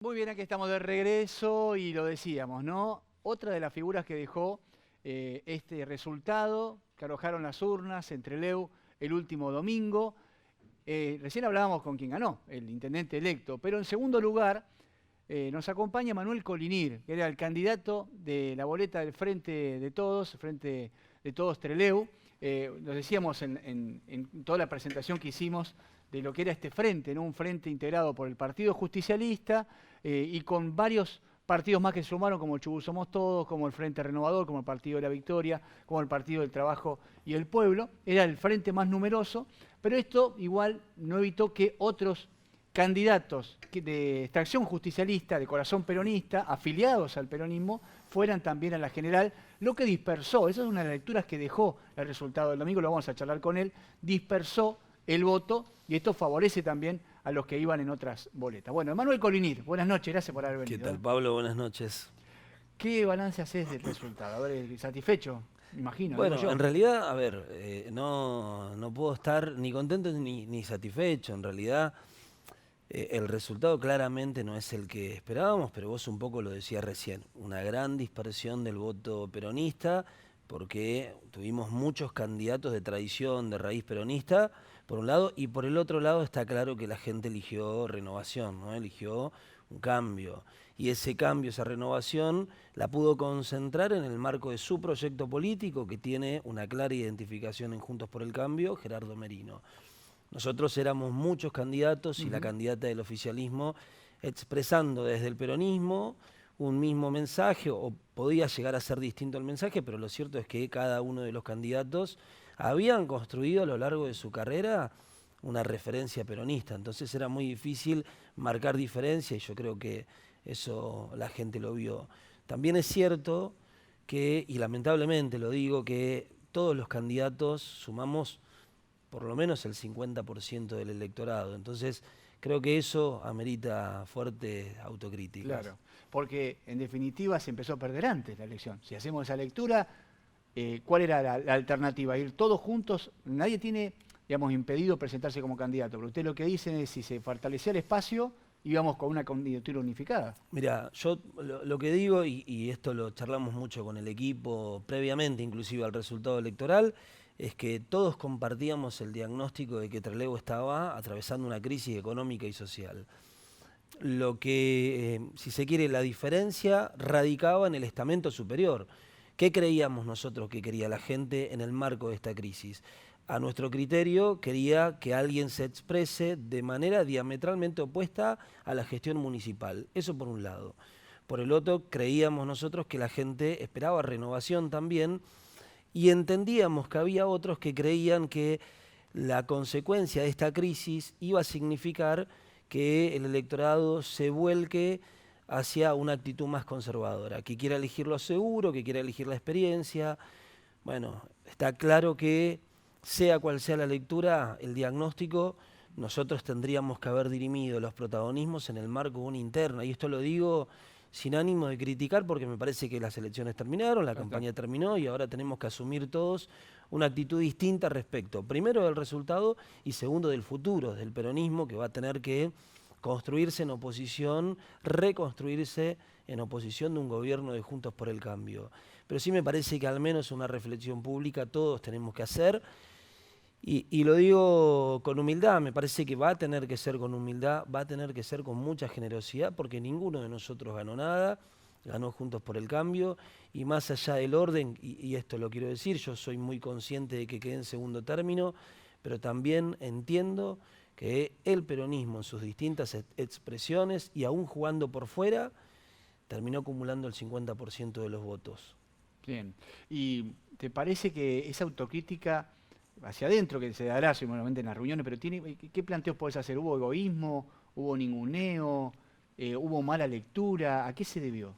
Muy bien, aquí estamos de regreso y lo decíamos, ¿no? Otra de las figuras que dejó este resultado, que arrojaron las urnas en Trelew el último domingo. Recién hablábamos con quien ganó, el intendente electo, pero en segundo lugar nos acompaña Manuel Colinir, que era el candidato de la boleta del Frente de Todos Trelew. Nos decíamos en toda la presentación que hicimos de lo que era este frente, ¿no? Un frente integrado por el Partido Justicialista y con varios partidos más que se sumaron, como el Chubut Somos Todos, como el Frente Renovador, como el Partido de la Victoria, como el Partido del Trabajo y el Pueblo. Era el frente más numeroso, pero esto igual no evitó que otros candidatos de extracción justicialista, de corazón peronista, afiliados al peronismo, fueran también a la general, lo que dispersó, esa es una de las lecturas que dejó el resultado del domingo, lo vamos a charlar con él, dispersó el voto y esto favorece también a los que iban en otras boletas. Bueno, Manuel Colinir, buenas noches, gracias por haber ¿Qué venido. tal, Pablo? Buenas noches. ¿Qué balance haces del resultado? A ver, ¿satisfecho? Me imagino, digo Bueno, yo. en realidad, a ver, no puedo estar ni contento ni satisfecho. En realidad, el resultado claramente no es el que esperábamos, pero vos un poco lo decías recién. Una gran dispersión del voto peronista, porque tuvimos muchos candidatos de tradición, de raíz peronista, por un lado, y por el otro lado está claro que la gente eligió renovación, ¿no? Eligió un cambio. Y ese cambio, esa renovación, la pudo concentrar en el marco de su proyecto político, que tiene una clara identificación en Juntos por el Cambio, Gerardo Merino. Nosotros éramos muchos candidatos y la candidata del oficialismo expresando desde el peronismo un mismo mensaje, o podía llegar a ser distinto el mensaje, pero lo cierto es que cada uno de los candidatos habían construido a lo largo de su carrera una referencia peronista. Entonces era muy difícil marcar diferencia y yo creo que eso la gente lo vio. También es cierto que, y lamentablemente lo digo, que todos los candidatos sumamos por lo menos el 50% del electorado. Entonces, creo que eso amerita fuertes autocríticas. Claro, porque en definitiva se empezó a perder antes la elección. Si hacemos esa lectura, ¿cuál era la alternativa? Ir todos juntos, nadie tiene, digamos, impedido presentarse como candidato, pero usted lo que dice es si se fortalecía el espacio, íbamos con una candidatura unificada. Mira, yo lo que digo, y esto lo charlamos mucho con el equipo previamente, inclusive al resultado electoral, es que todos compartíamos el diagnóstico de que Trelew estaba atravesando una crisis económica y social. Lo que, si se quiere, la diferencia radicaba en el estamento superior. ¿Qué creíamos nosotros que quería la gente en el marco de esta crisis? A nuestro criterio, quería que alguien se exprese de manera diametralmente opuesta a la gestión municipal. Eso por un lado. Por el otro, creíamos nosotros que la gente esperaba renovación también y entendíamos que había otros que creían que la consecuencia de esta crisis iba a significar que el electorado se vuelque hacia una actitud más conservadora, que quiera elegir lo seguro, que quiera elegir la experiencia. Bueno, está claro que sea cual sea la lectura, el diagnóstico, nosotros tendríamos que haber dirimido los protagonismos en el marco de una interna. Y esto lo digo sin ánimo de criticar porque me parece que las elecciones terminaron, la campaña terminó y ahora tenemos que asumir todos una actitud distinta respecto, primero del resultado y segundo del futuro, del peronismo que va a tener que construirse en oposición, reconstruirse en oposición de un gobierno de Juntos por el Cambio. Pero sí me parece que al menos una reflexión pública todos tenemos que hacer. Y lo digo con humildad, me parece que va a tener que ser con humildad, va a tener que ser con mucha generosidad, porque ninguno de nosotros ganó nada, ganó Juntos por el Cambio, y más allá del orden, y esto lo quiero decir, yo soy muy consciente de que quedé en segundo término, pero también entiendo que el peronismo en sus distintas expresiones, y aún jugando por fuera, terminó acumulando el 50% de los votos. Bien. ¿Y te parece que esa autocrítica hacia adentro, que se dará seguramente en las reuniones, pero qué planteos podés hacer? ¿Hubo egoísmo? ¿Hubo ninguneo? ¿Hubo mala lectura? ¿A qué se debió?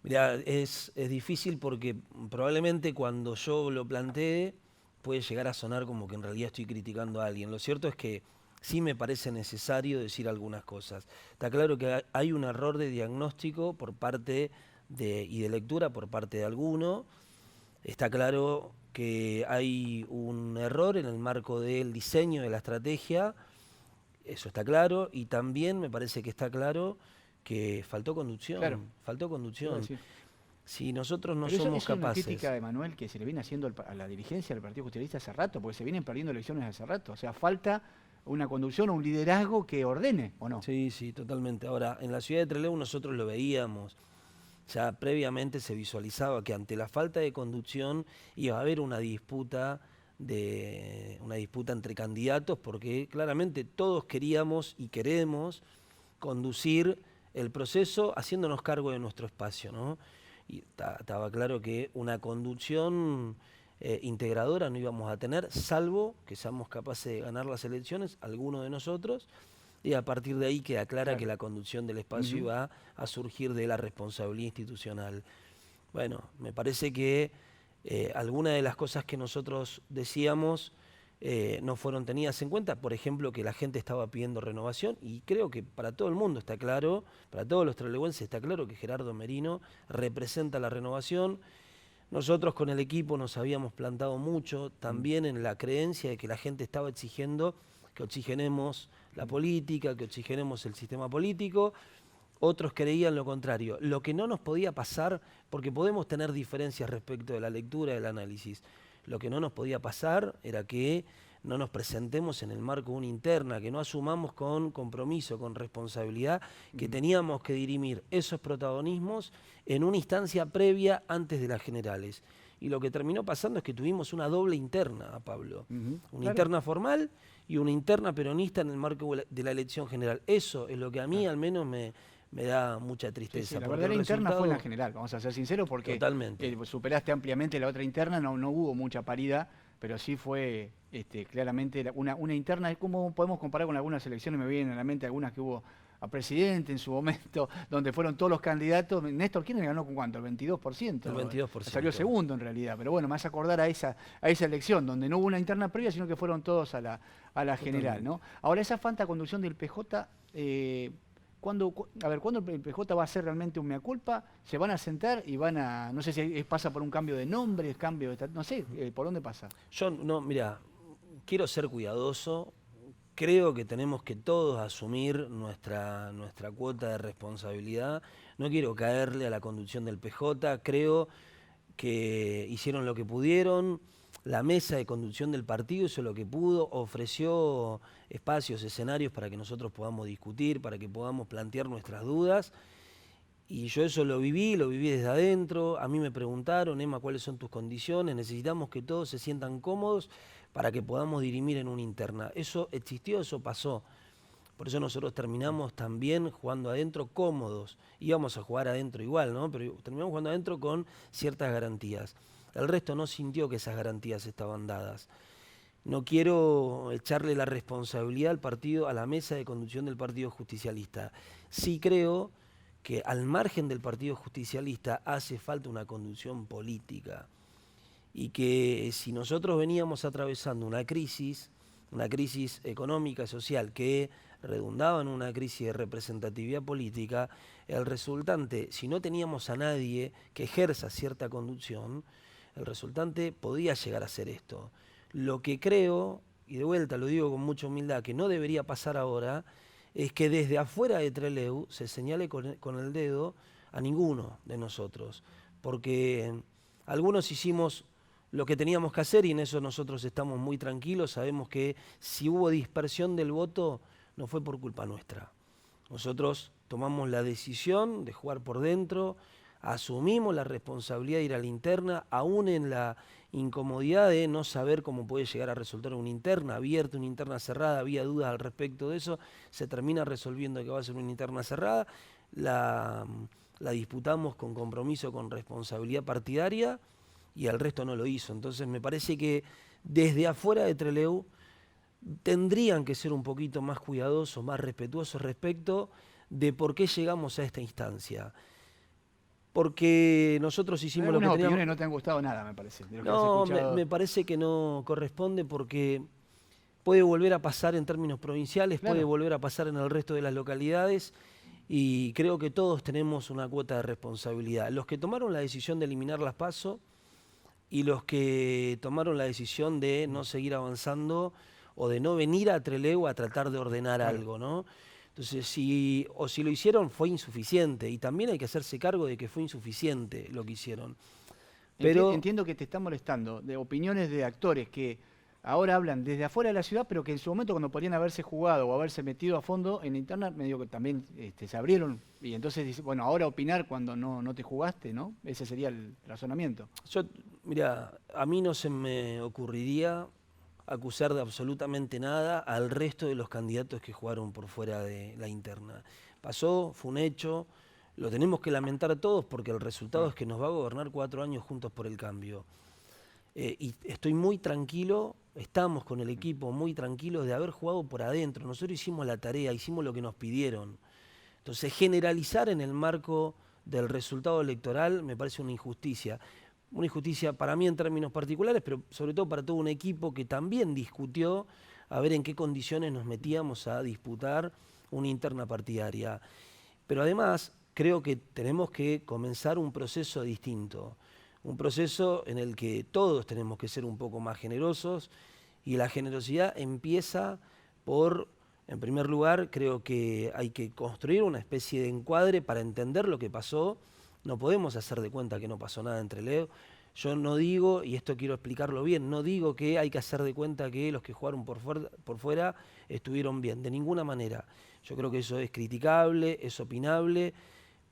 Mirá, es difícil porque probablemente cuando yo lo planteé puede llegar a sonar como que en realidad estoy criticando a alguien. Lo cierto es que sí me parece necesario decir algunas cosas. Está claro que hay un error de diagnóstico por parte y de lectura por parte de alguno. Está claro que hay un error en el marco del diseño de la estrategia, eso está claro, y también me parece que está claro que faltó conducción, Claro. faltó conducción. Sí. Si nosotros no Pero eso somos es una capaces... crítica de Manuel que se le viene haciendo a la dirigencia del Partido Justicialista hace rato, porque se vienen perdiendo elecciones hace rato. O sea, falta una conducción o un liderazgo que ordene, ¿o no? Sí, sí, totalmente. Ahora, en la ciudad de Trelew nosotros lo veíamos, ya previamente se visualizaba que ante la falta de conducción iba a haber una disputa entre candidatos, porque claramente todos queríamos y queremos conducir el proceso haciéndonos cargo de nuestro espacio, ¿no? Y estaba claro que una conducción integradora no íbamos a tener, salvo que seamos capaces de ganar las elecciones, alguno de nosotros, y a partir de ahí queda clara que la conducción del espacio iba a surgir de la responsabilidad institucional. Bueno, me parece que algunas de las cosas que nosotros decíamos no fueron tenidas en cuenta, por ejemplo, que la gente estaba pidiendo renovación, y creo que para todo el mundo está claro, para todos los trelewenses está claro que Gerardo Merino representa la renovación. Nosotros con el equipo nos habíamos plantado mucho también en la creencia de que la gente estaba exigiendo que oxigenemos la política, que oxigenemos el sistema político. Otros creían lo contrario. Lo que no nos podía pasar, porque podemos tener diferencias respecto de la lectura, del análisis, lo que no nos podía pasar era que no nos presentemos en el marco de una interna, que no asumamos con compromiso, con responsabilidad, que teníamos que dirimir esos protagonismos en una instancia previa antes de las generales. Y lo que terminó pasando es que tuvimos una doble interna, Pablo. Una interna formal y una interna peronista en el marco de la elección general. Eso es lo que a mí al menos me da mucha tristeza. Sí, la verdadera interna fue en la general, vamos a ser sinceros, porque superaste ampliamente la otra interna, no hubo mucha paridad, pero sí fue claramente una interna. Es como podemos comparar con algunas elecciones, me vienen a la mente algunas que hubo a presidente en su momento, donde fueron todos los candidatos. Néstor Kirchner ganó con ¿cuánto? El 22%. El 22%. Salió segundo en realidad, pero bueno, me hace acordar a esa elección, donde no hubo una interna previa, sino que fueron todos a la general, ¿no? Ahora, esa falta de conducción del PJ... ¿Cuándo el PJ va a hacer realmente un mea culpa? ¿Se van a sentar y van a, no sé si pasa por un cambio de nombre, no sé, ¿por dónde pasa? Yo no, mira, quiero ser cuidadoso. Creo que tenemos que todos asumir nuestra cuota de responsabilidad. No quiero caerle a la conducción del PJ. Creo que hicieron lo que pudieron. La mesa de conducción del partido hizo lo que pudo, ofreció espacios, escenarios para que nosotros podamos discutir, para que podamos plantear nuestras dudas. Y yo eso lo viví desde adentro. A mí me preguntaron, Emma, ¿cuáles son tus condiciones? Necesitamos que todos se sientan cómodos para que podamos dirimir en una interna. Eso existió, eso pasó. Por eso nosotros terminamos también jugando adentro cómodos. Íbamos a jugar adentro igual, ¿no? Pero terminamos jugando adentro con ciertas garantías. El resto no sintió que esas garantías estaban dadas. No quiero echarle la responsabilidad al partido, a la mesa de conducción del Partido Justicialista. Sí creo que al margen del Partido Justicialista hace falta una conducción política. Y que si nosotros veníamos atravesando una crisis económica, social, que redundaba en una crisis de representatividad política, el resultante, si no teníamos a nadie que ejerza cierta conducción, el resultante podía llegar a ser esto. Lo que creo, y de vuelta lo digo con mucha humildad, que no debería pasar ahora, es que desde afuera de Trelew se señale con el dedo a ninguno de nosotros, porque algunos hicimos lo que teníamos que hacer y en eso nosotros estamos muy tranquilos. Sabemos que si hubo dispersión del voto no fue por culpa nuestra. Nosotros tomamos la decisión de jugar por dentro, asumimos la responsabilidad de ir a la interna, aún en la incomodidad de no saber cómo puede llegar a resultar una interna abierta, una interna cerrada. Había dudas al respecto de eso, se termina resolviendo que va a ser una interna cerrada, la disputamos con compromiso, con responsabilidad partidaria, y el resto no lo hizo. Entonces me parece que desde afuera de Trelew tendrían que ser un poquito más cuidadosos, más respetuosos respecto de por qué llegamos a esta instancia. Porque nosotros hicimos lo que teníamos... opiniones no te han gustado nada, me parece. No, me parece que no corresponde, porque puede volver a pasar en términos provinciales, puede volver a pasar en el resto de las localidades, y creo que todos tenemos una cuota de responsabilidad. Los que tomaron la decisión de eliminar las PASO y los que tomaron la decisión de no seguir avanzando o de no venir a Trelew a tratar de ordenar algo, ¿no? Entonces, si lo hicieron fue insuficiente, y también hay que hacerse cargo de que fue insuficiente lo que hicieron. Pero Entiendo que te está molestando de opiniones de actores que ahora hablan desde afuera de la ciudad, pero que en su momento cuando podrían haberse jugado o haberse metido a fondo en internet, medio que también se abrieron y entonces dice, bueno, ahora opinar cuando no te jugaste, ¿no? Ese sería el razonamiento. mira, a mí no se me ocurriría acusar de absolutamente nada al resto de los candidatos que jugaron por fuera de la interna. Pasó, fue un hecho, lo tenemos que lamentar todos porque el resultado es que nos va a gobernar 4 años Juntos por el Cambio. Y estoy muy tranquilo, estamos con el equipo muy tranquilos de haber jugado por adentro. Nosotros hicimos la tarea, hicimos lo que nos pidieron. Entonces, generalizar en el marco del resultado electoral me parece una injusticia. Una injusticia para mí en términos particulares, pero sobre todo para todo un equipo que también discutió a ver en qué condiciones nos metíamos a disputar una interna partidaria. Pero además, creo que tenemos que comenzar un proceso distinto. Un proceso en el que todos tenemos que ser un poco más generosos, y la generosidad empieza por, en primer lugar, creo que hay que construir una especie de encuadre para entender lo que pasó. No podemos hacer de cuenta que no pasó nada entre Leo. Yo no digo, y esto quiero explicarlo bien, no digo que hay que hacer de cuenta que los que jugaron por fuera estuvieron bien, de ninguna manera. Yo creo que eso es criticable, es opinable,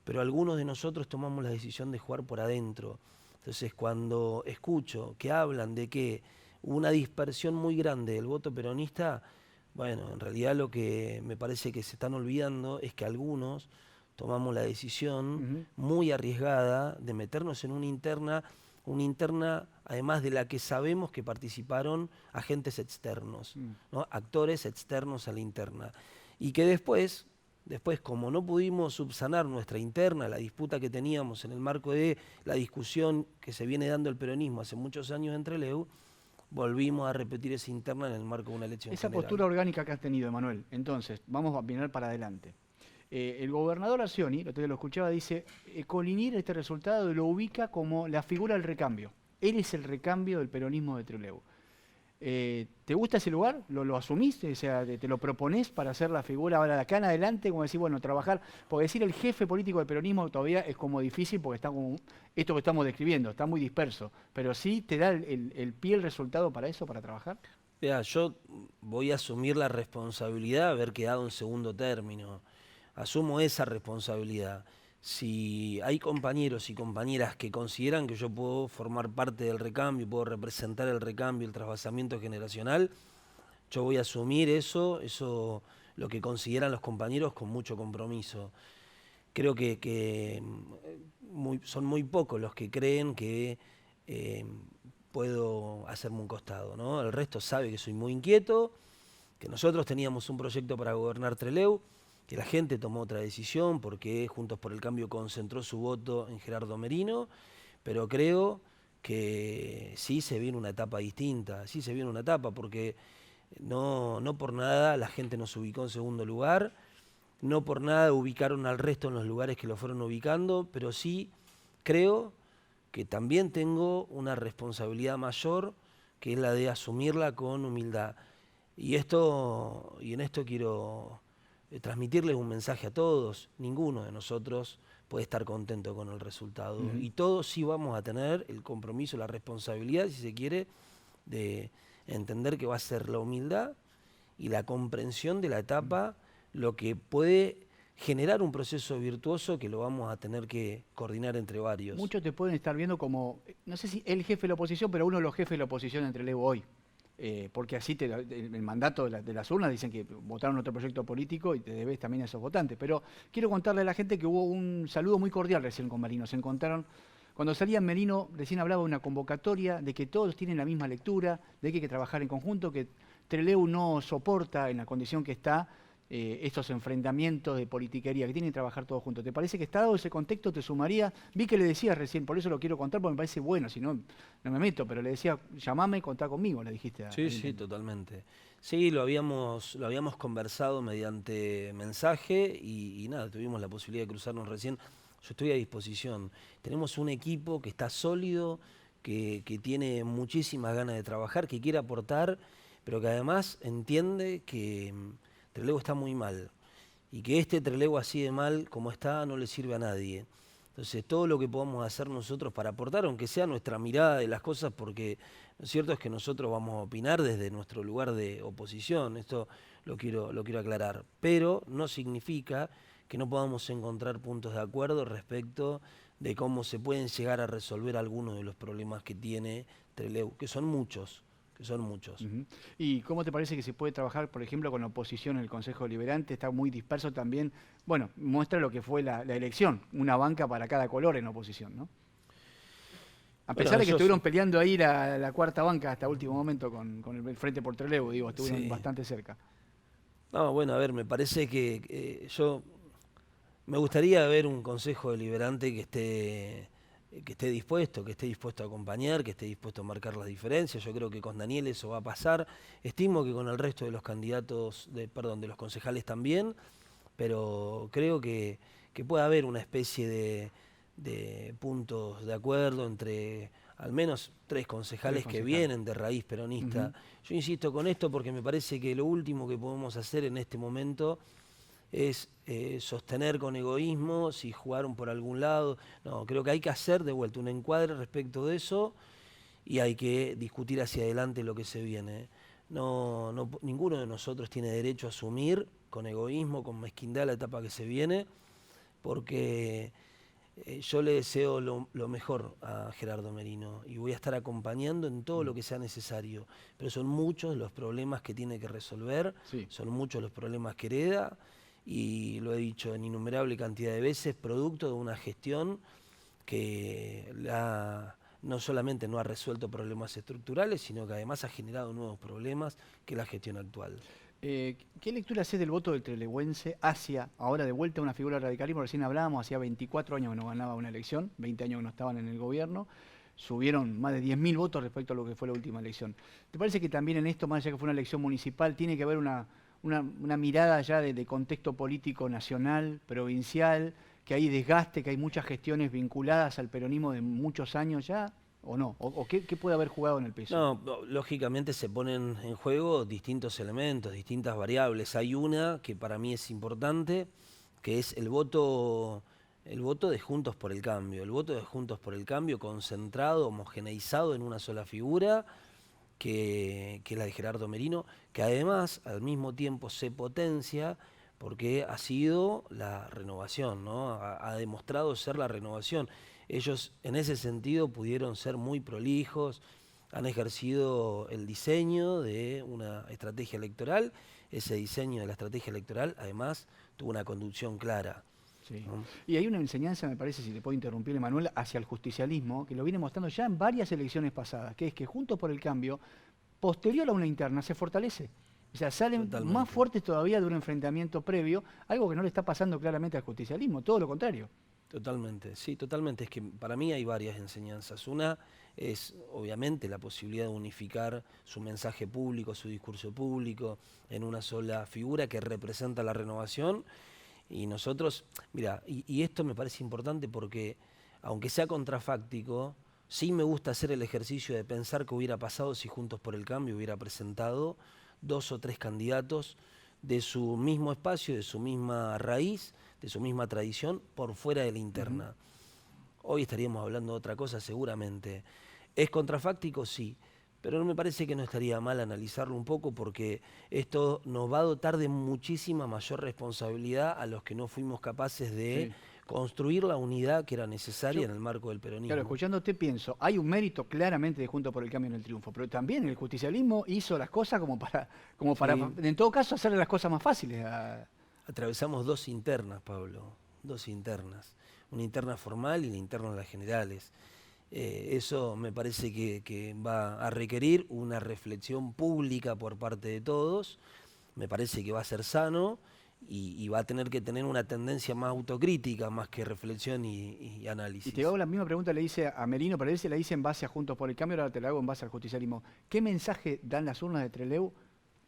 pero algunos de nosotros tomamos la decisión de jugar por adentro. Entonces, cuando escucho que hablan de que hubo una dispersión muy grande del voto peronista, bueno, en realidad lo que me parece que se están olvidando es que algunos tomamos la decisión muy arriesgada de meternos en una interna además de la que sabemos que participaron agentes externos, ¿no? Actores externos a la interna. Y que después, como no pudimos subsanar nuestra interna, la disputa que teníamos en el marco de la discusión que se viene dando el peronismo hace muchos años entre Leu, volvimos a repetir esa interna en el marco de una elección Esa general. postura orgánica que has tenido, Emanuel, entonces, vamos a mirar para adelante. El gobernador Arcioni, el otro día lo escuchaba, dice, Coligny este resultado lo ubica como la figura del recambio. Él es el recambio del peronismo de Trelew. ¿Te gusta ese lugar? ¿Lo asumís? O sea, ¿te lo proponés para hacer la figura ahora de acá en adelante? Como decir, bueno, trabajar, porque decir el jefe político del peronismo todavía es como difícil porque está como esto que estamos describiendo, está muy disperso. Pero sí te da el pie, el resultado para eso, para trabajar. Mira, yo voy a asumir la responsabilidad de haber quedado en segundo término. Asumo esa responsabilidad. Si hay compañeros y compañeras que consideran que yo puedo formar parte del recambio, puedo representar el recambio, el trasvasamiento generacional, yo voy a asumir eso, lo que consideran los compañeros, con mucho compromiso. Creo que son muy pocos los que creen que puedo hacerme un costado, ¿no? El resto sabe que soy muy inquieto, que nosotros teníamos un proyecto para gobernar Trelew, que la gente tomó otra decisión porque Juntos por el Cambio concentró su voto en Gerardo Merino, pero creo que sí se viene una etapa distinta, sí se viene una etapa porque no por nada la gente nos ubicó en segundo lugar, no por nada ubicaron al resto en los lugares que lo fueron ubicando, pero sí creo que también tengo una responsabilidad mayor, que es la de asumirla con humildad. Y en esto quiero transmitirles un mensaje a todos. Ninguno de nosotros puede estar contento con el resultado. Y todos sí vamos a tener el compromiso, la responsabilidad, si se quiere, de entender que va a ser la humildad y la comprensión de la etapa lo que puede generar un proceso virtuoso que lo vamos a tener que coordinar entre varios. Muchos te pueden estar viendo como, no sé si el jefe de la oposición, pero uno de los jefes de la oposición entre Trelew hoy. Porque así el mandato de las urnas dicen que votaron otro proyecto político y te debes también a esos votantes. Pero quiero contarle a la gente que hubo un saludo muy cordial recién con Merino. Se encontraron, cuando salía Merino, recién hablaba de una convocatoria, de que todos tienen la misma lectura, de que hay que trabajar en conjunto, que Trelew no soporta en la condición que está estos enfrentamientos de politiquería, que tienen que trabajar todos juntos. ¿Te parece que está dado ese contexto te sumaría? Vi que le decías recién, por eso lo quiero contar, porque me parece bueno, si no, no me meto, pero le decía, llamame y contá conmigo, le dijiste. Sí, totalmente. Sí, lo habíamos conversado mediante mensaje y nada, tuvimos la posibilidad de cruzarnos recién. Yo estoy a disposición. Tenemos un equipo que está sólido, que tiene muchísimas ganas de trabajar, que quiere aportar, pero que además entiende que Trelew está muy mal y que este Trelew así de mal como está no le sirve a nadie. Entonces, todo lo que podamos hacer nosotros para aportar, aunque sea nuestra mirada de las cosas, porque lo cierto es que nosotros vamos a opinar desde nuestro lugar de oposición, esto lo quiero aclarar, pero no significa que no podamos encontrar puntos de acuerdo respecto de cómo se pueden llegar a resolver algunos de los problemas que tiene Trelew, que son muchos, que son muchos. Ujú. ¿Y cómo te parece que se puede trabajar, por ejemplo, con la oposición en el Consejo Deliberante? Está muy disperso también. Bueno, muestra lo que fue la elección, una banca para cada color en la oposición, ¿no? A pesar Bueno, de que yo estuvieron peleando ahí la cuarta banca hasta último momento con el Frente por Trelew, digo, estuvieron sí. bastante cerca. No, bueno, a ver, me parece que yo me gustaría ver un consejo deliberante que esté dispuesto a acompañar, que esté dispuesto a marcar las diferencias. Yo creo que con Daniel eso va a pasar. Estimo que con el resto de los candidatos, perdón, de los concejales también, pero creo que puede haber una especie de puntos de acuerdo entre al menos tres Tres concejales que concejales. vienen de raíz peronista. Ujú. Yo insisto con esto porque me parece que lo último que podemos hacer en este momento es sostener con egoísmos y jugar por algún lado. No, creo que hay que hacer de vuelta un encuadre respecto de eso y hay que discutir hacia adelante lo que se viene. Ninguno de nosotros tiene derecho a asumir con egoísmo, con mezquindad la etapa que se viene, porque yo le deseo lo mejor a Gerardo Merino y voy a estar acompañando en todo lo que sea necesario. Pero son muchos los problemas que tiene que resolver, Sí. son muchos los problemas que hereda y lo he dicho en innumerable cantidad de veces, producto de una gestión que no solamente no ha resuelto problemas estructurales, sino que además ha generado nuevos problemas que la gestión actual. ¿Qué lectura haces del voto del trelewense hacia, ahora de vuelta, una figura del radicalismo? Recién hablábamos, hacía 24 años que no ganaba una elección, 20 años que no estaban en el gobierno, subieron más de 10.000 votos respecto a lo que fue la última elección. ¿Te parece que también en esto, más allá que fue una elección municipal, tiene que haber una mirada ya de contexto político nacional, provincial, que hay desgaste, que hay muchas gestiones vinculadas al peronismo de muchos años ya? ¿O no? ¿O qué puede haber jugado en el peso? No, lógicamente se ponen en juego distintos elementos, distintas variables. Hay una que para mí es importante, que es el voto de Juntos por el Cambio. El voto de Juntos por el Cambio concentrado, homogeneizado en una sola figura, que es la de Gerardo Merino, que además al mismo tiempo se potencia porque ha sido la renovación, ¿no? Ha demostrado ser la renovación. Ellos en ese sentido pudieron ser muy prolijos, han ejercido el diseño de una estrategia electoral. Ese diseño de la estrategia electoral además tuvo una conducción clara, Sí. ¿no? Y hay una enseñanza, me parece, si te puedo interrumpir, Emanuel, hacia el justicialismo, que lo viene mostrando ya en varias elecciones pasadas, que es que Juntos por el Cambio, posterior a una interna, se fortalece. O sea, salen más Totalmente. fuertes todavía de un enfrentamiento previo, algo que no le está pasando claramente al justicialismo, todo lo contrario. Totalmente, sí, totalmente. Es que para mí hay varias enseñanzas. Una es obviamente la posibilidad de unificar su mensaje público, su discurso público en una sola figura que representa la renovación. Y nosotros, mira, y esto me parece importante porque aunque sea contrafáctico, sí me gusta hacer el ejercicio de pensar qué hubiera pasado si Juntos por el Cambio hubiera presentado 2 o 3 candidatos de su mismo espacio, de su misma raíz, de su misma tradición, por fuera de la Ujú. interna. Hoy estaríamos hablando de otra cosa seguramente. ¿Es contrafáctico? Sí, pero no me parece que no estaría mal analizarlo un poco porque esto nos va a dotar de muchísima mayor responsabilidad a los que no fuimos capaces de Sí. construir la unidad que era necesaria Yo, en el marco del claro, peronismo. escuchándote pienso, hay un mérito claramente de Juntos por el Cambio en el triunfo, pero también el justicialismo hizo las cosas como para, Sí, en todo caso, hacerle las cosas más fáciles. atravesamos 2 internas, Pablo, 2 internas. Una interna formal y la interna de las generales. Eso me parece que va a requerir una reflexión pública por parte de todos. Me parece que va a ser sano y va a tener que tener una tendencia más autocrítica, más que reflexión y Y te hago análisis. la misma pregunta, le hice a Merino, pero él se la hice en base a Juntos por el Cambio, ahora te la hago en base al justicialismo. ¿Qué mensaje dan las urnas de Trelew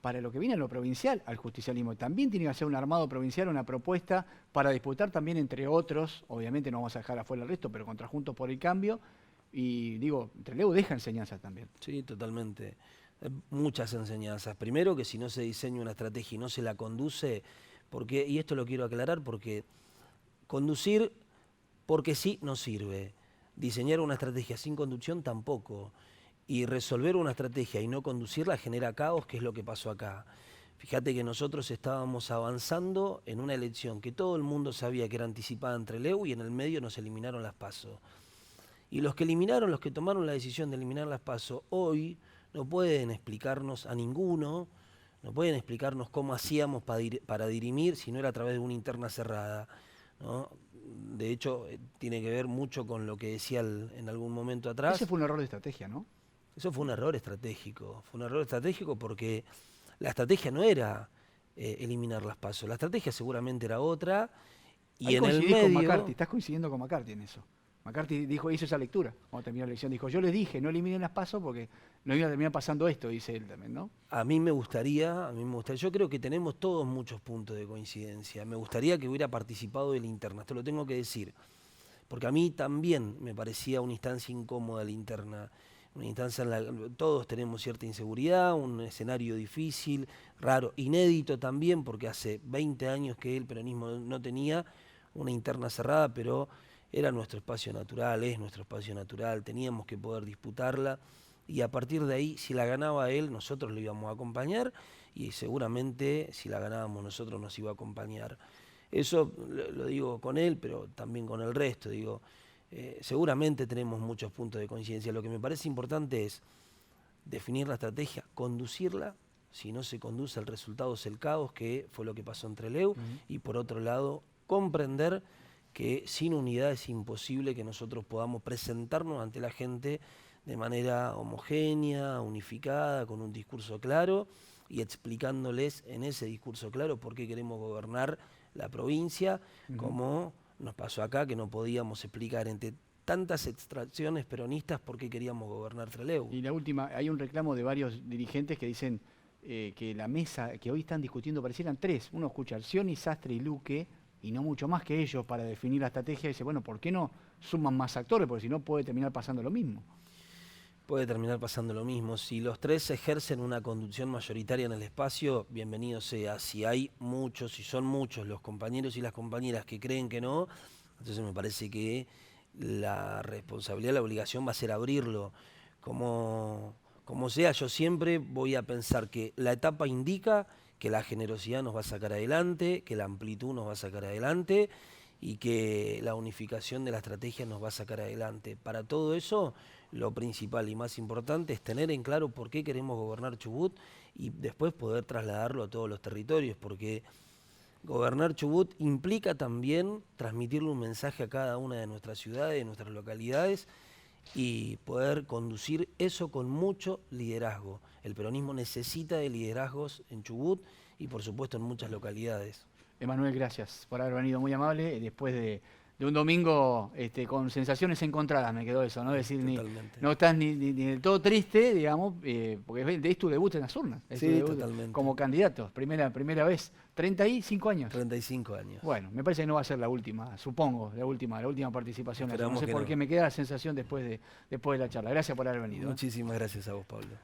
para lo que viene a lo provincial al justicialismo? También tiene que hacer un armado provincial, una propuesta para disputar también entre otros, obviamente no vamos a dejar afuera el resto, pero contra Juntos por el Cambio. Y digo, Trelew deja enseñanzas también. Sí, totalmente. Muchas enseñanzas. Primero, que si no se diseña una estrategia y no se la conduce, Porque, y esto lo quiero aclarar porque conducir porque sí no sirve. Diseñar una estrategia sin conducción tampoco. Y resolver una estrategia y no conducirla genera caos, que es lo que pasó acá. Fíjate que nosotros estábamos avanzando en una elección que todo el mundo sabía que era anticipada entre Trelew y en el medio nos eliminaron las PASO. Y los que eliminaron, los que tomaron la decisión de eliminar las PASO, hoy no pueden explicarnos a ninguno, no pueden explicarnos cómo hacíamos para dirimir si no era a través de una interna cerrada, ¿no? De hecho, tiene que ver mucho con lo que decía en algún momento atrás. Ese fue un error de estrategia, ¿no? Eso fue un error estratégico. Fue un error estratégico porque la estrategia no era eliminar las PASO. La estrategia seguramente era otra. Y ahí en el coincidís con medio... McCarthy, estás coincidiendo con McCarthy en eso. McCarthy hizo esa lectura cuando terminó la elección. Dijo, yo les dije, no eliminen las PASO porque no iba a terminar pasando esto, dice él también, ¿no? A mí me gustaría, yo creo que tenemos todos muchos puntos de coincidencia. Me gustaría que hubiera participado de la interna, esto lo tengo que decir. Porque a mí también me parecía una instancia incómoda la interna. Una instancia en la que todos tenemos cierta inseguridad, un escenario difícil, raro, inédito también, porque hace 20 años que el peronismo no tenía una interna cerrada, pero era nuestro espacio natural, es nuestro espacio natural, teníamos que poder disputarla y a partir de ahí, si la ganaba él, nosotros lo íbamos a acompañar y seguramente si la ganábamos nosotros nos iba a acompañar. Eso lo digo con él, pero también con el resto, digo, seguramente tenemos muchos puntos de coincidencia. Lo que me parece importante es definir la estrategia, conducirla. Si no se conduce, el resultado es el caos, que fue lo que pasó en Trelew. Y por otro lado, comprender que sin unidad es imposible que nosotros podamos presentarnos ante la gente de manera homogénea, unificada, con un discurso claro y explicándoles en ese discurso claro por qué queremos gobernar la provincia, como nos pasó acá, que no podíamos explicar entre tantas extracciones peronistas por qué queríamos gobernar Trelew. Y la última, hay un reclamo de varios dirigentes que dicen que la mesa que hoy están discutiendo parecieran tres. Uno escucha Arcioni, Sastre y Luque, y no mucho más que ellos para definir la estrategia. Y dice, bueno, ¿por qué no suman más actores? Porque si no puede terminar pasando lo mismo. Puede terminar pasando lo mismo. Si los tres ejercen una conducción mayoritaria en el espacio, bienvenido sea. Si hay muchos, si son muchos los compañeros y las compañeras que creen que no, entonces me parece que la responsabilidad, la obligación va a ser abrirlo. Como sea, yo siempre voy a pensar que la etapa indica que la generosidad nos va a sacar adelante, que la amplitud nos va a sacar adelante y que la unificación de la estrategia nos va a sacar adelante. Para todo eso, lo principal y más importante es tener en claro por qué queremos gobernar Chubut y después poder trasladarlo a todos los territorios, porque gobernar Chubut implica también transmitirle un mensaje a cada una de nuestras ciudades, de nuestras localidades, y poder conducir eso con mucho liderazgo. El peronismo necesita de liderazgos en Chubut y por supuesto en muchas localidades. Emanuel, gracias por haber venido, muy amable. Después de un domingo con sensaciones encontradas me quedó eso, ¿no? Es decir, no estás ni del todo triste, digamos, porque es tu debut en las urnas. Sí, totalmente. Como candidato, primera vez, 35 años. 35 años. Bueno, me parece que no va a ser la última, supongo, la última participación. No sé por qué me queda la sensación después de la charla. Gracias por haber venido. Muchísimas gracias a vos, Pablo.